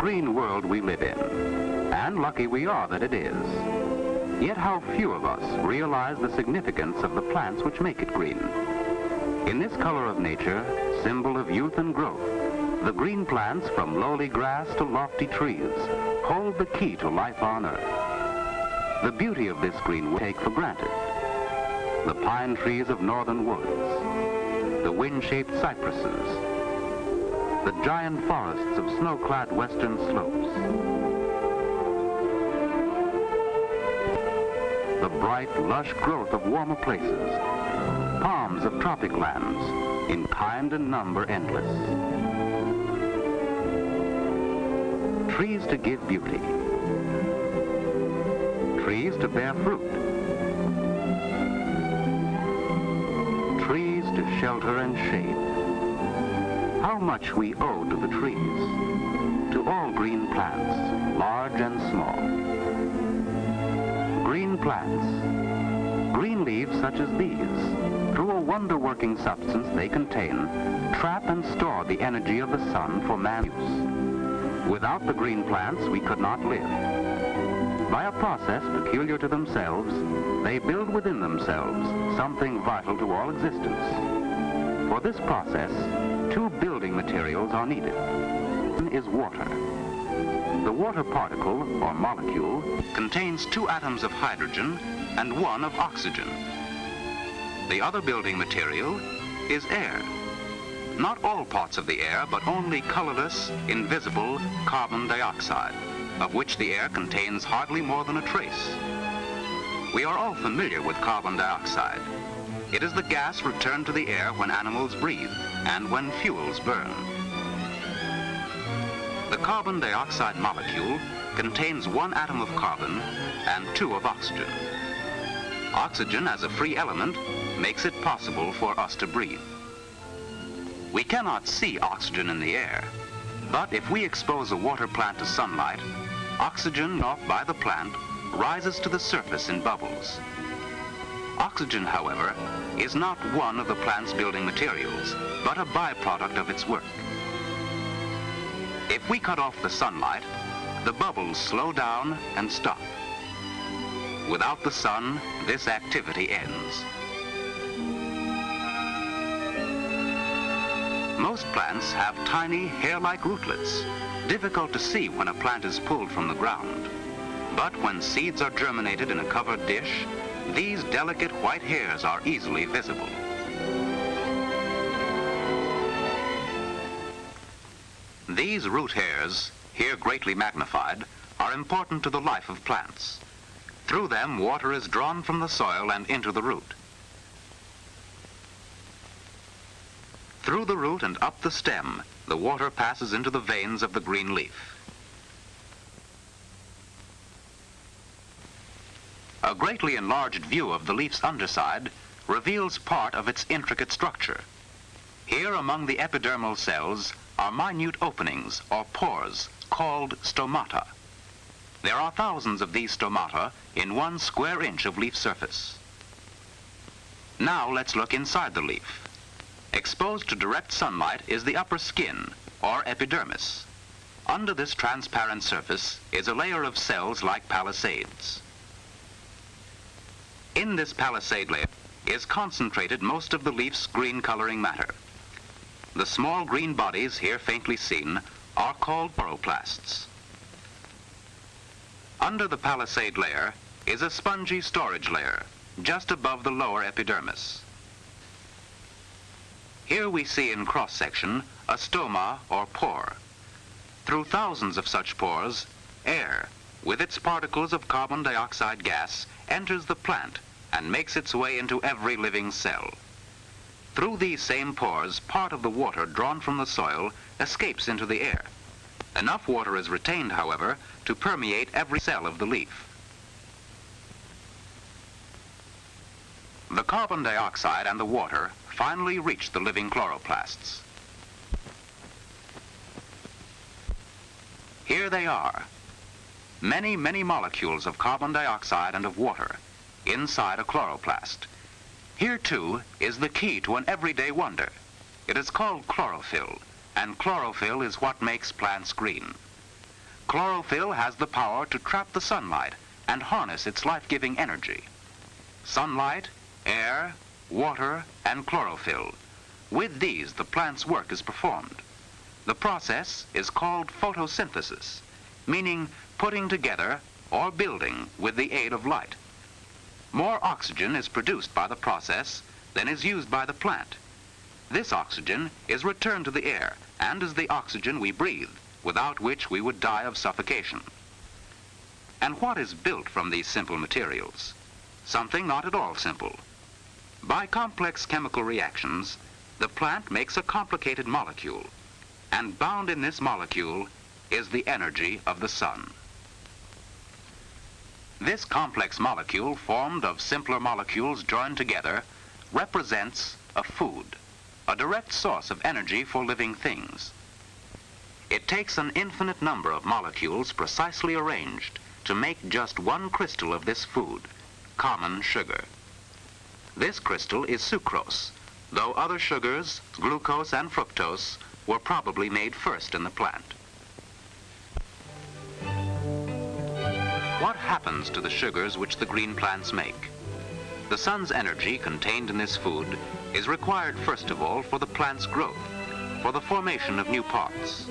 green world we live in, and lucky we are that it is. Yet how few of us realize the significance of the plants which make it green. In this color of nature, symbol of youth and growth, the green plants from lowly grass to lofty trees hold the key to life on earth. The beauty of this green we take for granted. The pine trees of northern woods, the wind-shaped cypresses, the giant forests of snow-clad western slopes, the bright, lush growth of warmer places, palms of tropic lands, in kind and number endless. Trees to give beauty, trees to bear fruit, trees to shelter and shade. How much we owe to the trees, to all green plants, large and small. Green plants, green leaves such as these, through a wonder-working substance they contain, trap and store the energy of the sun for man's use. Without the green plants, we could not live. By a process peculiar to themselves, they build within themselves something vital to all existence. For this process, two building materials are needed. One is water. The water particle, or molecule, contains 2 atoms of hydrogen and 1 of oxygen. The other building material is air. Not all parts of the air, but only colorless, invisible carbon dioxide, of which the air contains hardly more than a trace. We are all familiar with carbon dioxide. It is the gas returned to the air when animals breathe and when fuels burn. The carbon dioxide molecule contains 1 atom of carbon and 2 of oxygen. Oxygen, as a free element, makes it possible for us to breathe. We cannot see oxygen in the air, but if we expose a water plant to sunlight, oxygen off by the plant rises to the surface in bubbles. Oxygen, however, is not one of the plant's building materials, but a byproduct of its work. If we cut off the sunlight, the bubbles slow down and stop. Without the sun, this activity ends. Most plants have tiny hair-like rootlets, difficult to see when a plant is pulled from the ground. But when seeds are germinated in a covered dish, these delicate white hairs are easily visible. These root hairs, here greatly magnified, are important to the life of plants. Through them, water is drawn from the soil and into the root. Through the root and up the stem, the water passes into the veins of the green leaf. A greatly enlarged view of the leaf's underside reveals part of its intricate structure. Here among the epidermal cells are minute openings or pores called stomata. There are thousands of these stomata in 1 square inch of leaf surface. Now let's look inside the leaf. Exposed to direct sunlight is the upper skin, or epidermis. Under this transparent surface is a layer of cells like palisades. In this palisade layer is concentrated most of the leaf's green coloring matter. The small green bodies here faintly seen are called chloroplasts. Under the palisade layer is a spongy storage layer, just above the lower epidermis. Here we see in cross-section a stoma or pore. Through thousands of such pores, air, with its particles of carbon dioxide gas, enters the plant and makes its way into every living cell. Through these same pores, part of the water drawn from the soil escapes into the air. Enough water is retained, however, to permeate every cell of the leaf. The carbon dioxide and the water finally reach the living chloroplasts. Here they are. Many, many molecules of carbon dioxide and of water inside a chloroplast. Here, too, is the key to an everyday wonder. It is called chlorophyll, and chlorophyll is what makes plants green. Chlorophyll has the power to trap the sunlight and harness its life-giving energy. Sunlight, air, water, and chlorophyll. With these, the plant's work is performed. The process is called photosynthesis, meaning putting together or building with the aid of light. More oxygen is produced by the process than is used by the plant. This oxygen is returned to the air and is the oxygen we breathe, without which we would die of suffocation. And what is built from these simple materials? Something not at all simple. By complex chemical reactions, the plant makes a complicated molecule, and bound in this molecule is the energy of the sun. This complex molecule, formed of simpler molecules joined together, represents a food, a direct source of energy for living things. It takes an infinite number of molecules precisely arranged to make just one crystal of this food, common sugar. This crystal is sucrose, though other sugars, glucose and fructose, were probably made first in the plant. What happens to the sugars which the green plants make? The sun's energy contained in this food is required first of all for the plant's growth, for the formation of new parts.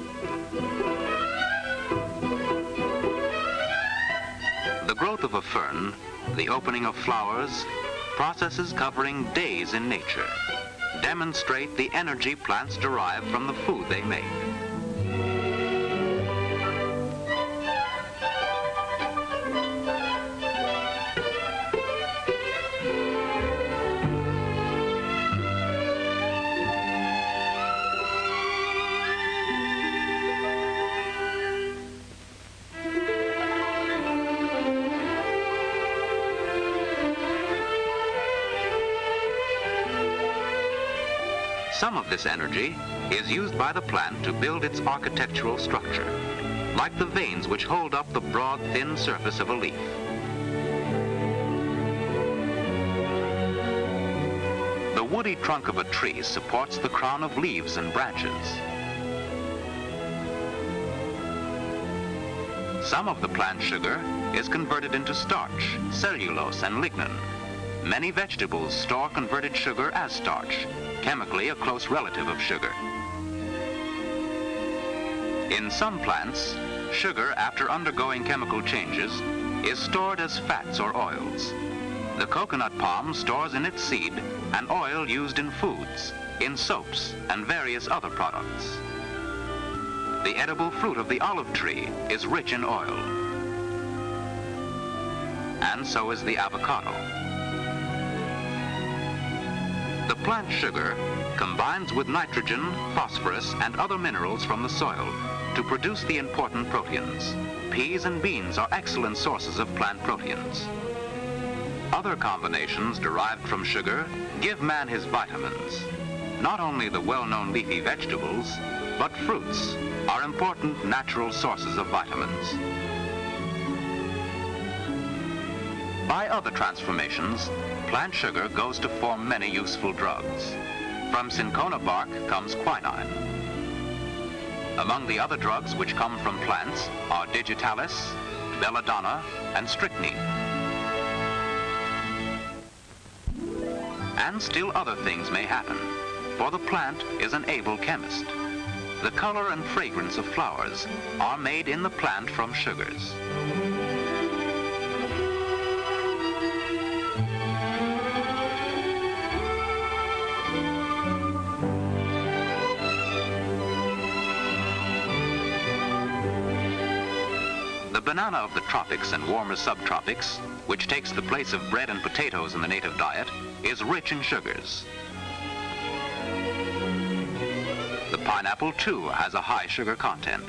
The growth of a fern, the opening of flowers, processes covering days in nature, demonstrate the energy plants derive from the food they make. Some of this energy is used by the plant to build its architectural structure, like the veins which hold up the broad, thin surface of a leaf. The woody trunk of a tree supports the crown of leaves and branches. Some of the plant sugar is converted into starch, cellulose, and lignin. Many vegetables store converted sugar as starch, chemically a close relative of sugar. In some plants, sugar, after undergoing chemical changes, is stored as fats or oils. The coconut palm stores in its seed an oil used in foods, in soaps, and various other products. The edible fruit of the olive tree is rich in oil, and so is the avocado. The plant sugar combines with nitrogen, phosphorus, and other minerals from the soil to produce the important proteins. Peas and beans are excellent sources of plant proteins. Other combinations derived from sugar give man his vitamins. Not only the well-known leafy vegetables, but fruits are important natural sources of vitamins. By other transformations, plant sugar goes to form many useful drugs. From cinchona bark comes quinine. Among the other drugs which come from plants are digitalis, belladonna, and strychnine. And still other things may happen, for the plant is an able chemist. The color and fragrance of flowers are made in the plant from sugars. The banana of the tropics and warmer subtropics, which takes the place of bread and potatoes in the native diet, is rich in sugars. The pineapple, too, has a high sugar content.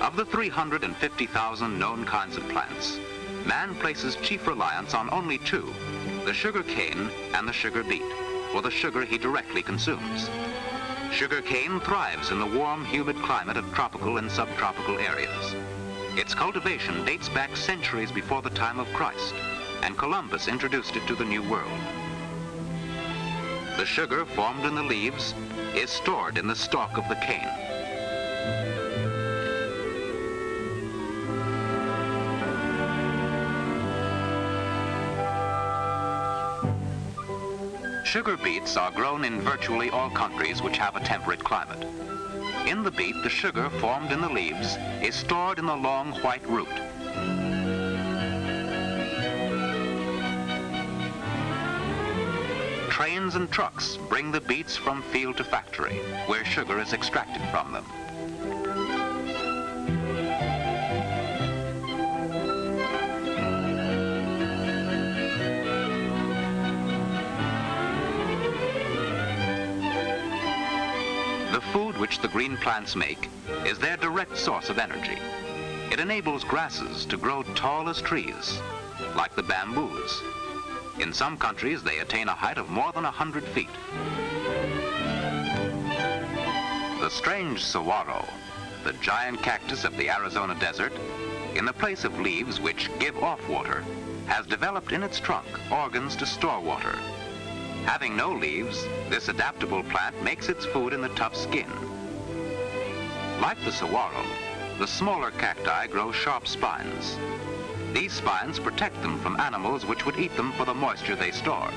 Of the 350,000 known kinds of plants, man places chief reliance on only two, the sugar cane and the sugar beet, for the sugar he directly consumes. Sugar cane thrives in the warm, humid climate of tropical and subtropical areas. Its cultivation dates back centuries before the time of Christ, and Columbus introduced it to the New World. The sugar formed in the leaves is stored in the stalk of the cane. Sugar beets are grown in virtually all countries which have a temperate climate. In the beet, the sugar formed in the leaves is stored in the long white root. Trains and trucks bring the beets from field to factory, where sugar is extracted from them. The food which the green plants make is their direct source of energy. It enables grasses to grow tall as trees, like the bamboos. In some countries, they attain a height of more than 100 feet. The strange saguaro, the giant cactus of the Arizona desert, in the place of leaves which give off water, has developed in its trunk organs to store water. Having no leaves, this adaptable plant makes its food in the tough skin. Like the saguaro, the smaller cacti grow sharp spines. These spines protect them from animals which would eat them for the moisture they store.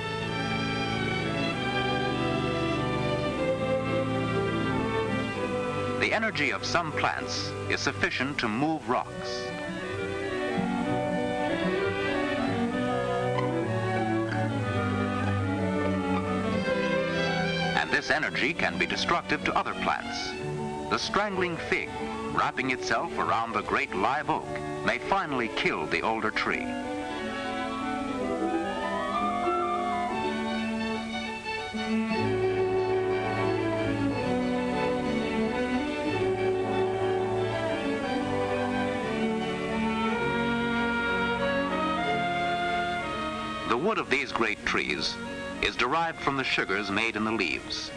The energy of some plants is sufficient to move rocks. And this energy can be destructive to other plants. The strangling fig, wrapping itself around the great live oak, may finally kill the older tree. The wood of these great trees is derived from the sugars made in the leaves.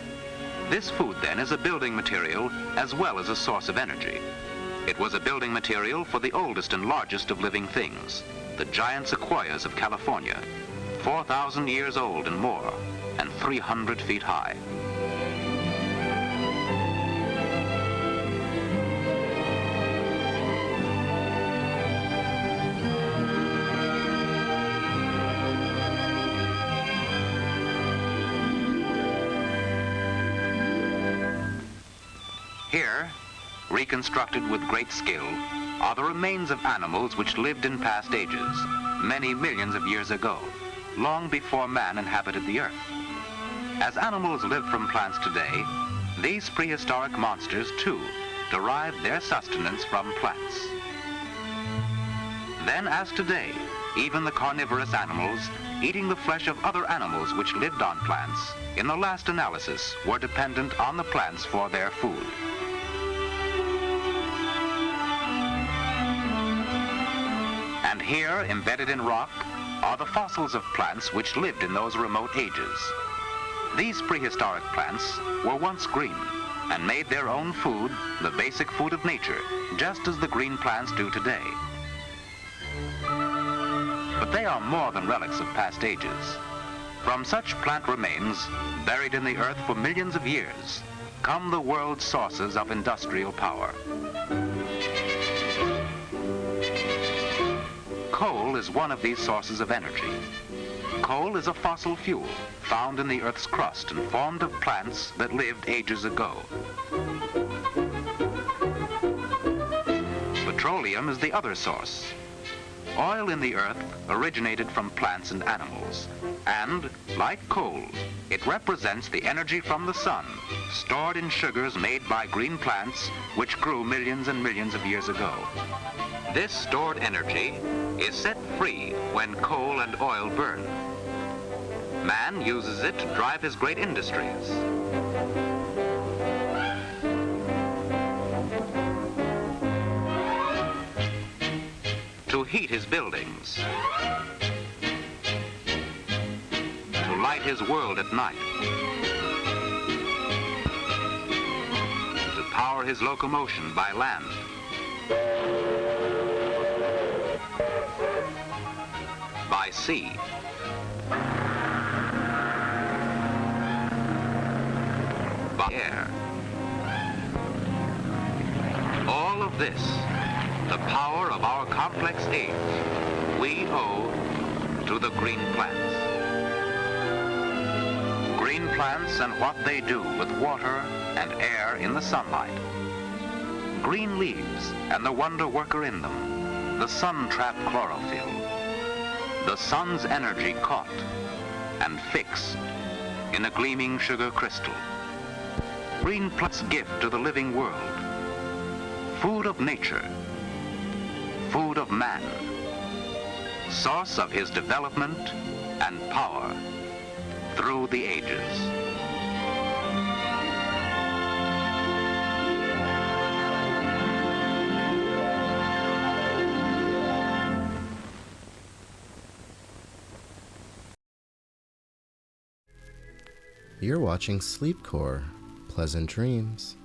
This food, then, is a building material as well as a source of energy. It was a building material for the oldest and largest of living things, the giant sequoias of California, 4,000 years old and more, and 300 feet high. Here, reconstructed with great skill, are the remains of animals which lived in past ages, many millions of years ago, long before man inhabited the earth. As animals live from plants today, these prehistoric monsters, too, derived their sustenance from plants. Then, as today, even the carnivorous animals, eating the flesh of other animals which lived on plants, in the last analysis, were dependent on the plants for their food. And here, embedded in rock, are the fossils of plants which lived in those remote ages. These prehistoric plants were once green and made their own food, the basic food of nature, just as the green plants do today. But they are more than relics of past ages. From such plant remains, buried in the earth for millions of years, come the world's sources of industrial power. Coal is one of these sources of energy. Coal is a fossil fuel found in the Earth's crust and formed of plants that lived ages ago. Petroleum is the other source. Oil in the earth originated from plants and animals, and, like coal, it represents the energy from the sun, stored in sugars made by green plants which grew millions and millions of years ago. This stored energy is set free when coal and oil burn. Man uses it to drive his great industries. To heat his buildings. To light his world at night. To power his locomotion by land. By sea. By air. All of this, the power of our complex age, we owe to the green plants. Green plants and what they do with water and air in the sunlight. Green leaves and the wonder worker in them, the sun-trapped chlorophyll. The sun's energy caught and fixed in a gleaming sugar crystal. Green plants gift to the living world. Food of nature, food of man, source of his development and power through the ages. You're watching Sleepcore. Pleasant dreams.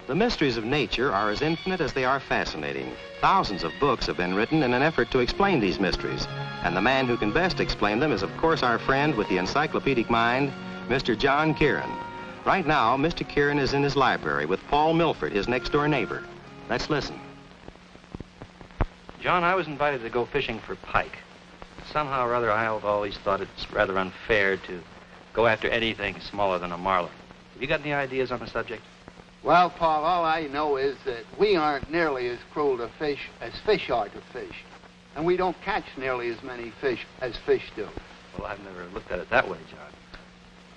The mysteries of nature are as infinite as they are fascinating. Thousands of books have been written in an effort to explain these mysteries. And the man who can best explain them is, of course, our friend with the encyclopedic mind, Mr. John Kieran. Right now, Mr. Kieran is in his library with Paul Milford, his next-door neighbor. Let's listen. John, I was invited to go fishing for pike. Somehow or other, I've always thought it's rather unfair to go after anything smaller than a marlin. Have you got any ideas on the subject? Well, Paul, all I know is that we aren't nearly as cruel to fish as fish are to fish. And we don't catch nearly as many fish as fish do. Well, I've never looked at it that way, John.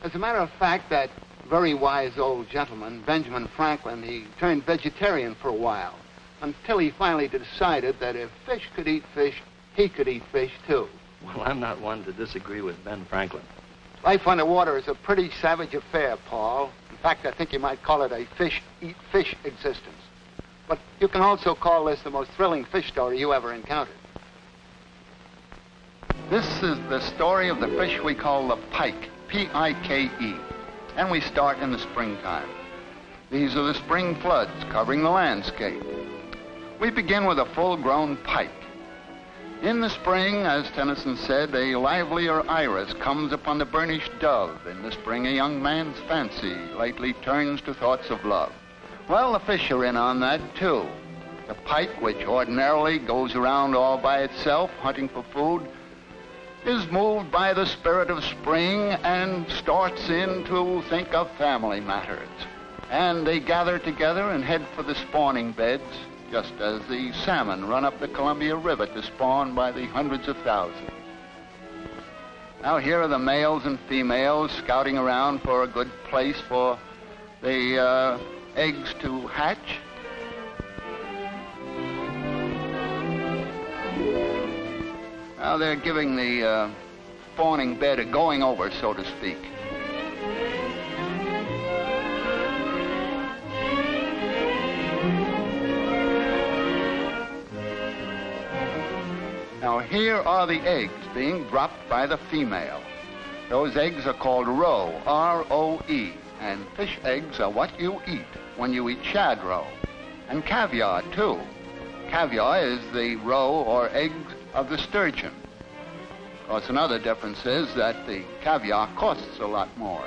As a matter of fact, that very wise old gentleman, Benjamin Franklin, he turned vegetarian for a while, until he finally decided that if fish could eat fish, he could eat fish too. Well, I'm not one to disagree with Ben Franklin. Life underwater is a pretty savage affair, Paul. In fact, I think you might call it a fish-eat-fish existence. But you can also call this the most thrilling fish story you ever encountered. This is the story of the fish we call the pike, P-I-K-E. And we start in the springtime. These are the spring floods covering the landscape. We begin with a full-grown pike. In the spring, as Tennyson said, a livelier iris comes upon the burnished dove. In the spring, a young man's fancy lightly turns to thoughts of love. Well, the fish are in on that, too. The pike, which ordinarily goes around all by itself, hunting for food, is moved by the spirit of spring and starts in to think of family matters. And they gather together and head for the spawning beds, just as the salmon run up the Columbia River to spawn by the hundreds of thousands. Now here are the males and females scouting around for a good place for the eggs to hatch. Now they're giving the spawning bed a going over, so to speak. Now here are the eggs being dropped by the female. Those eggs are called roe, R-O-E, and fish eggs are what you eat when you eat shad roe. And caviar, too. Caviar is the roe or eggs of the sturgeon. Of course, another difference is that the caviar costs a lot more.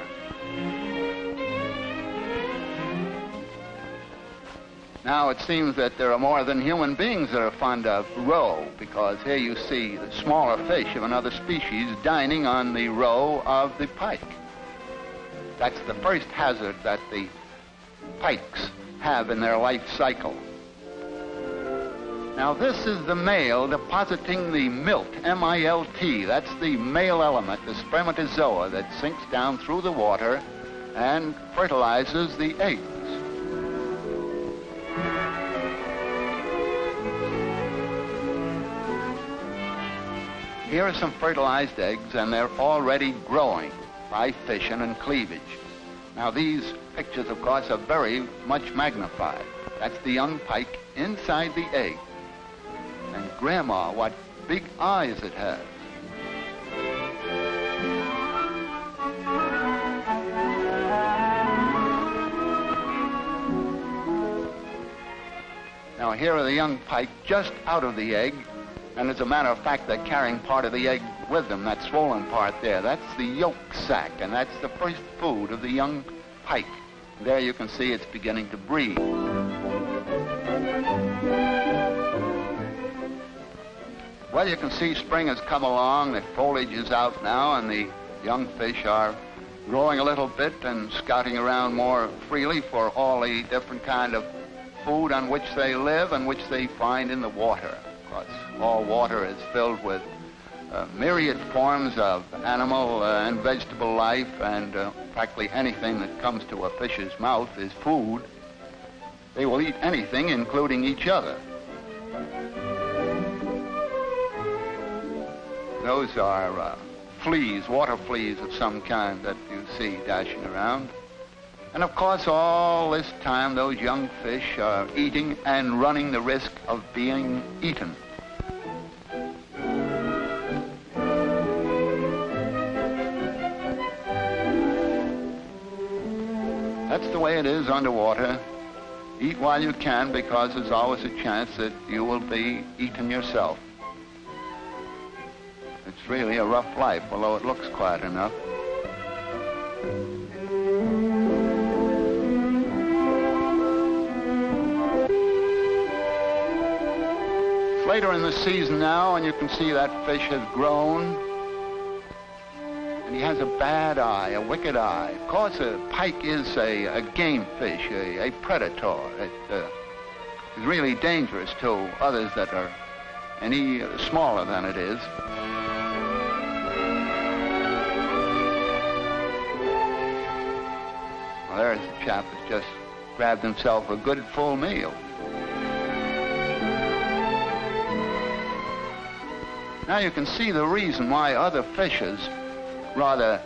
Now, it seems that there are more than human beings that are fond of roe, because here you see the smaller fish of another species dining on the roe of the pike. That's the first hazard that the pikes have in their life cycle. Now, this is the male depositing the milt, M-I-L-T. That's the male element, the spermatozoa, that sinks down through the water and fertilizes the eggs. Here are some fertilized eggs, and they're already growing by fission and cleavage. Now these pictures, of course, are very much magnified. That's the young pike inside the egg. And Grandma, what big eyes it has. Now here are the young pike just out of the egg, and as a matter of fact, they're carrying part of the egg with them, that swollen part there. That's the yolk sac, and that's the first food of the young pike. There you can see it's beginning to breathe. Well, you can see spring has come along, the foliage is out now, and the young fish are growing a little bit and scouting around more freely for all the different kind of food on which they live and which they find in the water. Of course, all water is filled with myriad forms of animal and vegetable life, and practically anything that comes to a fish's mouth is food. They will eat anything, including each other. Those are fleas, water fleas of some kind that you see dashing around. And of course, all this time, those young fish are eating and running the risk of being eaten. That's the way it is underwater. Eat while you can, because there's always a chance that you will be eaten yourself. It's really a rough life, although it looks quiet enough. It's later in the season now, and you can see that fish has grown. And he has a bad eye, a wicked eye. Of course, a pike is a game fish, a predator. It is really dangerous to others that are any smaller than it is. Well, there's a chap that's just grabbed himself a good full meal. Now you can see the reason why other fishers rather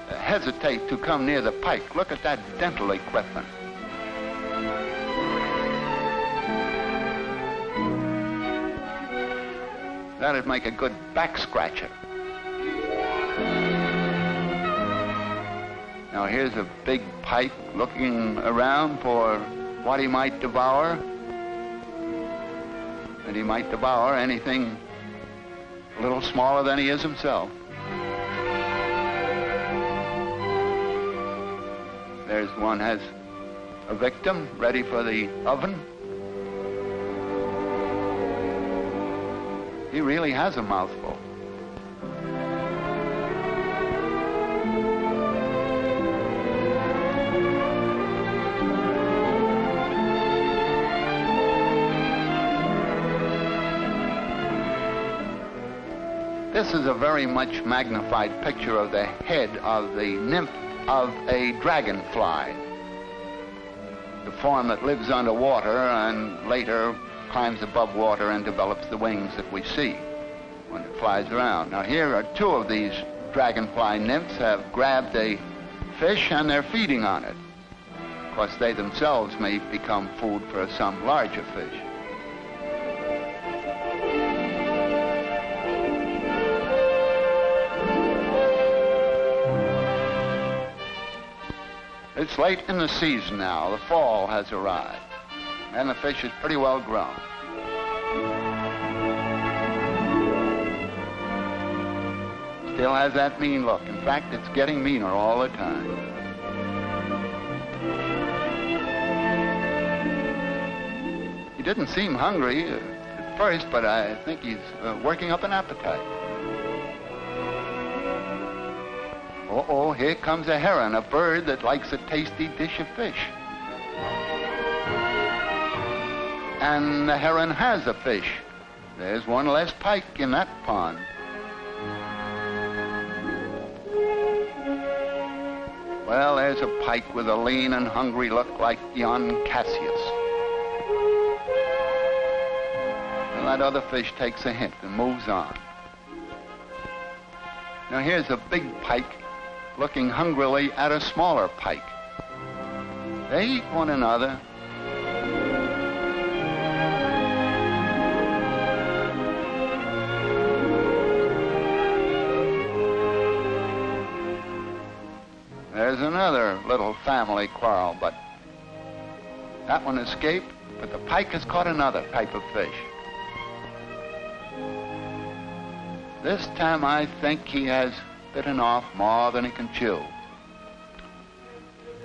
hesitate to come near the pike. Look at that dental equipment. That'd make a good back scratcher. Now here's a big pike looking around for what he might devour. And he might devour anything a little smaller than he is himself. There's one has a victim ready for the oven. He really has a mouthful. This is a very much magnified picture of the head of the nymph of a dragonfly, the form that lives underwater and later climbs above water and develops the wings that we see when it flies around. Now here are two of these dragonfly nymphs have grabbed a fish and they're feeding on it. Of course, they themselves may become food for some larger fish. It's late in the season now. The fall has arrived, and the fish is pretty well grown. Still has that mean look. In fact, it's getting meaner all the time. He didn't seem hungry at first, but I think he's working up an appetite. Uh-oh, here comes a heron, a bird that likes a tasty dish of fish. And the heron has a fish. There's one less pike in that pond. Well, there's a pike with a lean and hungry look like yon Cassius. Well, that other fish takes a hint and moves on. Now here's a big pike looking hungrily at a smaller pike. They eat one another. There's another little family quarrel, but that one escaped, but the pike has caught another type of fish. This time I think he has bitten off more than he can chew.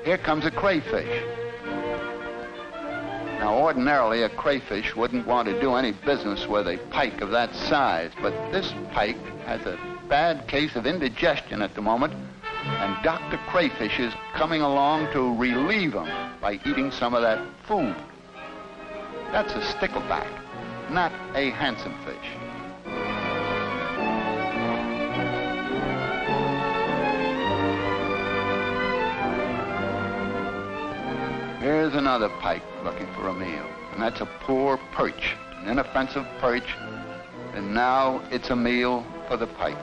Here comes a crayfish. Now, ordinarily, a crayfish wouldn't want to do any business with a pike of that size, but this pike has a bad case of indigestion at the moment, and Dr. Crayfish is coming along to relieve him by eating some of that food. That's a stickleback, not a handsome fish. Here's another pike looking for a meal, and that's a poor perch, an inoffensive perch, and now it's a meal for the pike.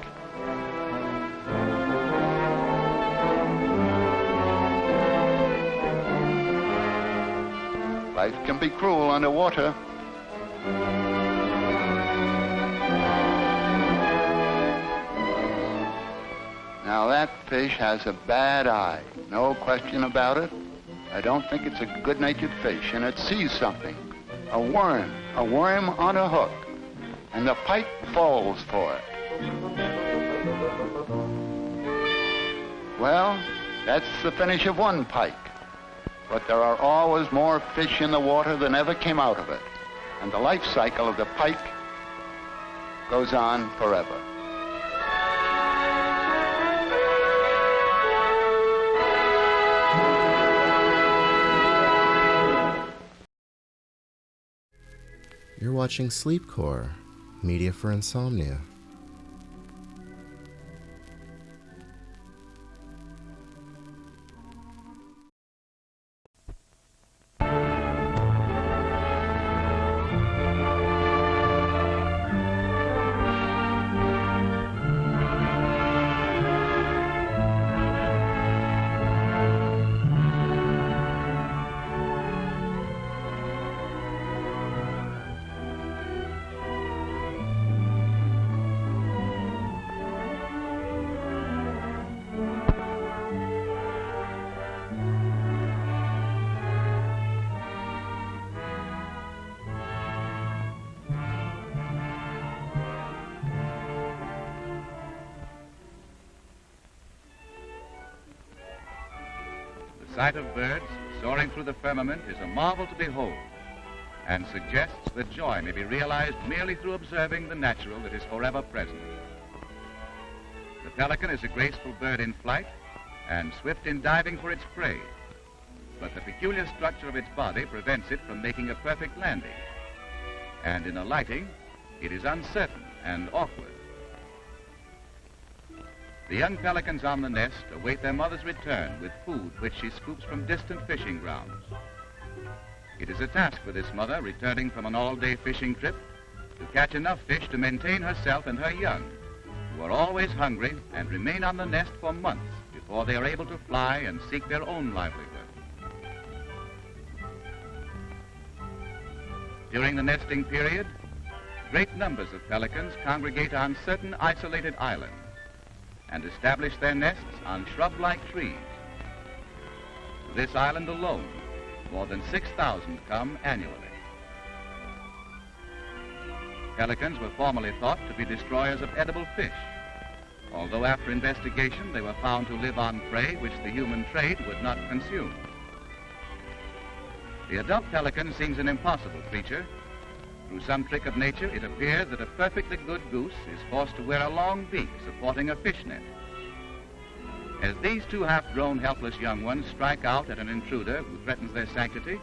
Life can be cruel underwater. Now that fish has a bad eye, no question about it. I don't think it's a good-natured fish, and it sees something, a worm on a hook, and the pike falls for it. Well, that's the finish of one pike. But there are always more fish in the water than ever came out of it. And the life cycle of the pike goes on forever. You're watching Sleepcore, media for insomnia. The sight of birds soaring through the firmament is a marvel to behold and suggests that joy may be realized merely through observing the natural that is forever present. The pelican is a graceful bird in flight and swift in diving for its prey, but the peculiar structure of its body prevents it from making a perfect landing, and in alighting, it is uncertain and awkward. The young pelicans on the nest await their mother's return with food which she scoops from distant fishing grounds. It is a task for this mother returning from an all-day fishing trip to catch enough fish to maintain herself and her young, who are always hungry and remain on the nest for months before they are able to fly and seek their own livelihood. During the nesting period, great numbers of pelicans congregate on certain isolated islands and establish their nests on shrub-like trees. To this island alone, more than 6,000 come annually. Pelicans were formerly thought to be destroyers of edible fish, although after investigation they were found to live on prey which the human trade would not consume. The adult pelican seems an impossible creature. Through some trick of nature, it appears that a perfectly good goose is forced to wear a long beak supporting a fish net. As these two half-grown, helpless young ones strike out at an intruder who threatens their sanctity,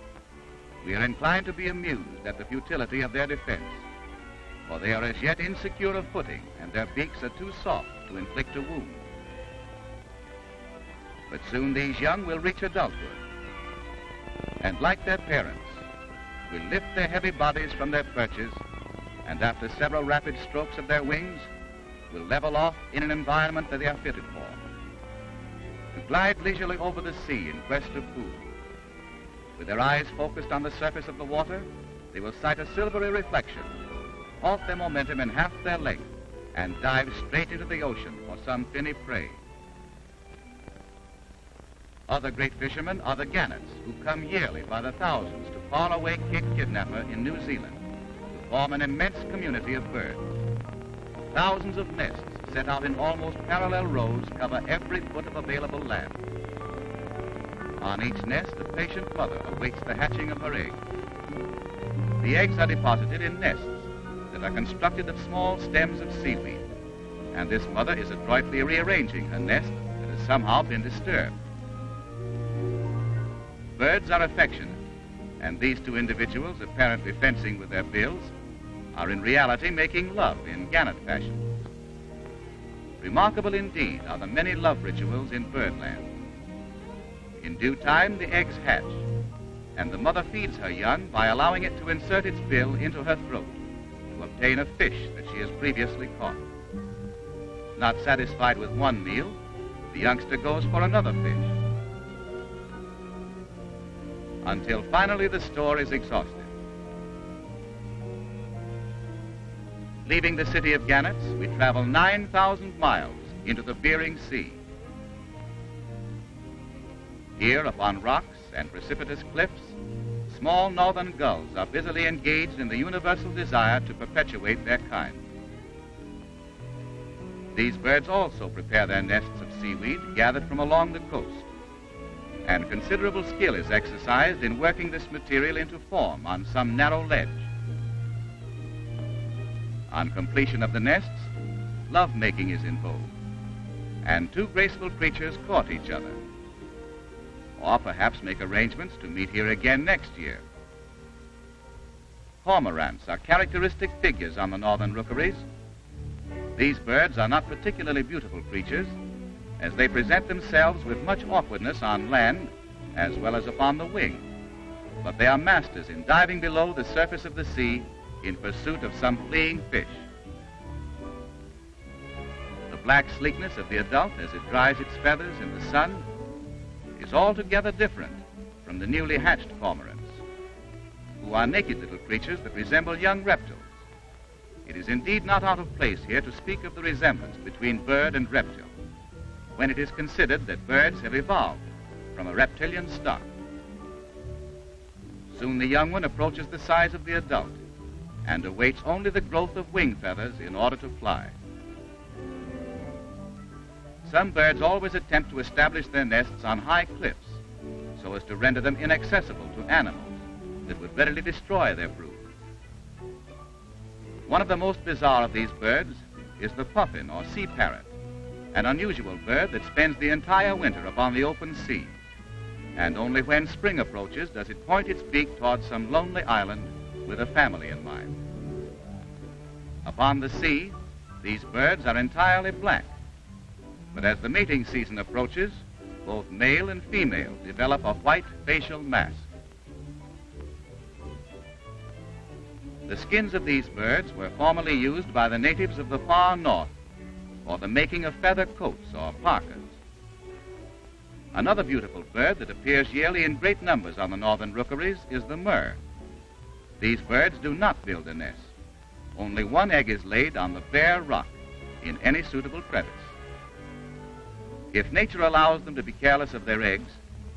we are inclined to be amused at the futility of their defense, for they are as yet insecure of footing, and their beaks are too soft to inflict a wound. But soon these young will reach adulthood, and like their parents, will lift their heavy bodies from their perches, and after several rapid strokes of their wings, will level off in an environment that they are fitted for, to glide leisurely over the sea in quest of food, With their eyes focused on the surface of the water, they will sight a silvery reflection, halt their momentum in half their length, and dive straight into the ocean for some finny prey. Other great fishermen are the gannets, who come yearly by the thousands to faraway Cape Kidnapper in New Zealand, to form an immense community of birds. Thousands of nests set out in almost parallel rows cover every foot of available land. On each nest, a patient mother awaits the hatching of her eggs. The eggs are deposited in nests that are constructed of small stems of seaweed, and this mother is adroitly rearranging her nest that has somehow been disturbed. Birds are affectionate, and these two individuals, apparently fencing with their bills, are in reality making love in gannet fashion. Remarkable indeed are the many love rituals in birdland. In due time, the eggs hatch, and the mother feeds her young by allowing it to insert its bill into her throat to obtain a fish that she has previously caught. Not satisfied with one meal, the youngster goes for another fish, until finally the store is exhausted. Leaving the city of Gannets, we travel 9,000 miles into the Bering Sea. Here, upon rocks and precipitous cliffs, small northern gulls are busily engaged in the universal desire to perpetuate their kind. These birds also prepare their nests of seaweed gathered from along the coast, and considerable skill is exercised in working this material into form on some narrow ledge. On completion of the nests, love-making is in vogue, and two graceful creatures court each other, or perhaps make arrangements to meet here again next year. Cormorants are characteristic figures on the northern rookeries. These birds are not particularly beautiful creatures, as they present themselves with much awkwardness on land as well as upon the wing, but they are masters in diving below the surface of the sea in pursuit of some fleeing fish. The black sleekness of the adult as it dries its feathers in the sun is altogether different from the newly hatched cormorants, who are naked little creatures that resemble young reptiles. It is indeed not out of place here to speak of the resemblance between bird and reptile, when it is considered that birds have evolved from a reptilian stock. Soon the young one approaches the size of the adult and awaits only the growth of wing feathers in order to fly. Some birds always attempt to establish their nests on high cliffs so as to render them inaccessible to animals that would readily destroy their brood. One of the most bizarre of these birds is the puffin or sea parrot, an unusual bird that spends the entire winter upon the open sea, and only when spring approaches does it point its beak towards some lonely island with a family in mind. Upon the sea, these birds are entirely black, but as the mating season approaches, both male and female develop a white facial mask. The skins of these birds were formerly used by the natives of the far north for the making of feather coats or parkas. Another beautiful bird that appears yearly in great numbers on the northern rookeries is the murre. These birds do not build a nest. Only one egg is laid on the bare rock in any suitable crevice. If nature allows them to be careless of their eggs,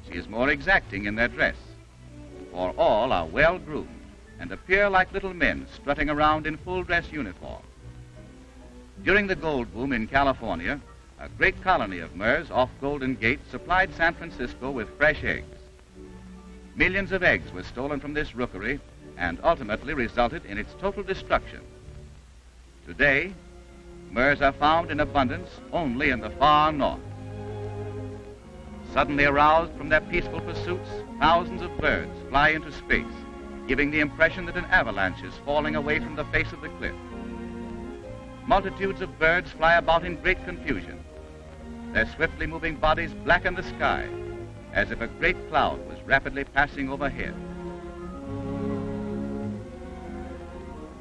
she is more exacting in their dress, for all are well groomed and appear like little men strutting around in full dress uniform. During the gold boom in California, a great colony of murres off Golden Gate supplied San Francisco with fresh eggs. Millions of eggs were stolen from this rookery and ultimately resulted in its total destruction. Today, murres are found in abundance only in the far north. Suddenly aroused from their peaceful pursuits, thousands of birds fly into space, giving the impression that an avalanche is falling away from the face of the cliff. Multitudes of birds fly about in great confusion. Their swiftly moving bodies blacken the sky, as if a great cloud was rapidly passing overhead.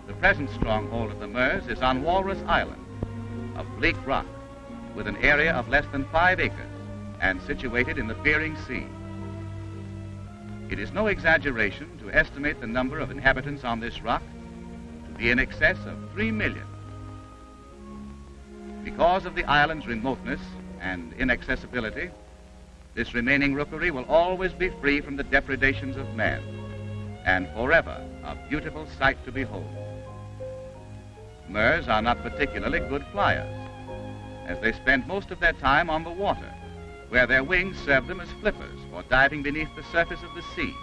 The present stronghold of the murres is on Walrus Island, a bleak rock with an area of less than 5 acres and situated in the Bering Sea. It is no exaggeration to estimate the number of inhabitants on this rock to be in excess of 3 million. Because of the island's remoteness and inaccessibility, this remaining rookery will always be free from the depredations of man, and forever a beautiful sight to behold. Murres are not particularly good flyers, as they spend most of their time on the water, where their wings serve them as flippers for diving beneath the surface of the sea.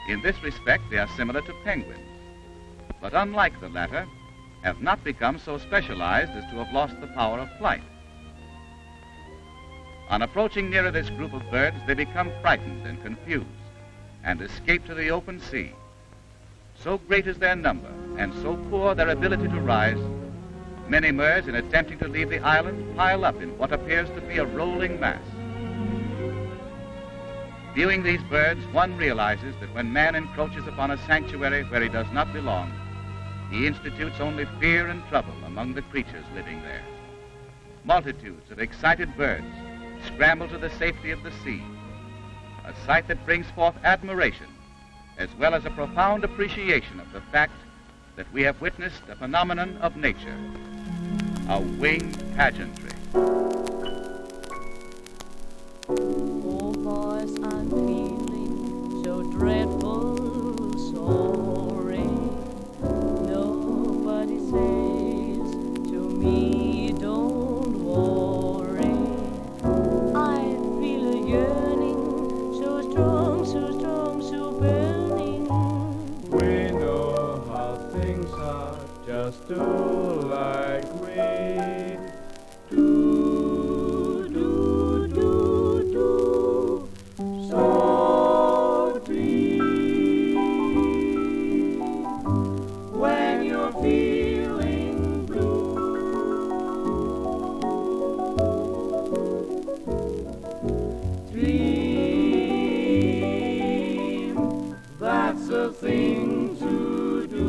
In this respect, they are similar to penguins, but unlike the latter, have not become so specialized as to have lost the power of flight. On approaching nearer this group of birds, they become frightened and confused and escape to the open sea. So great is their number and so poor their ability to rise, many Murres, in attempting to leave the island, pile up in what appears to be a rolling mass. Viewing these birds, one realizes that when man encroaches upon a sanctuary where he does not belong, he institutes only fear and trouble among the creatures living there. Multitudes of excited birds scramble to the safety of the sea, a sight that brings forth admiration as well as a profound appreciation of the fact that we have witnessed a phenomenon of nature, a winged pageantry. Oh, boys, I'm feeling so dreadful sorry. Nobody says to me, don't worry. I feel a yearning so strong, so burning. We know how things are, just do like we do. So dream when you're feeling blue. Dream, that's the thing to do.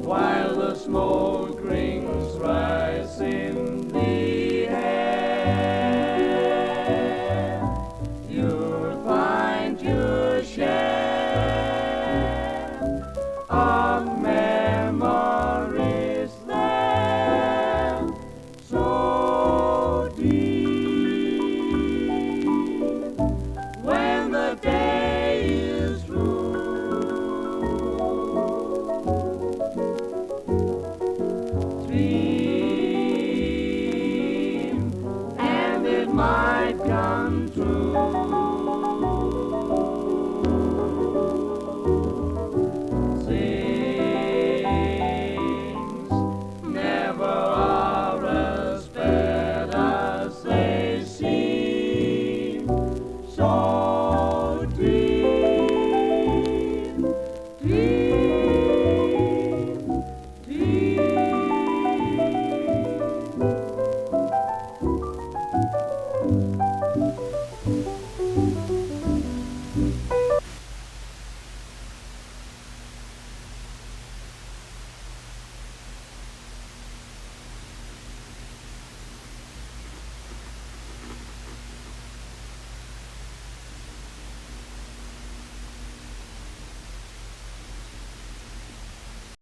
While the smoke rings rise in the air, you'll find your share of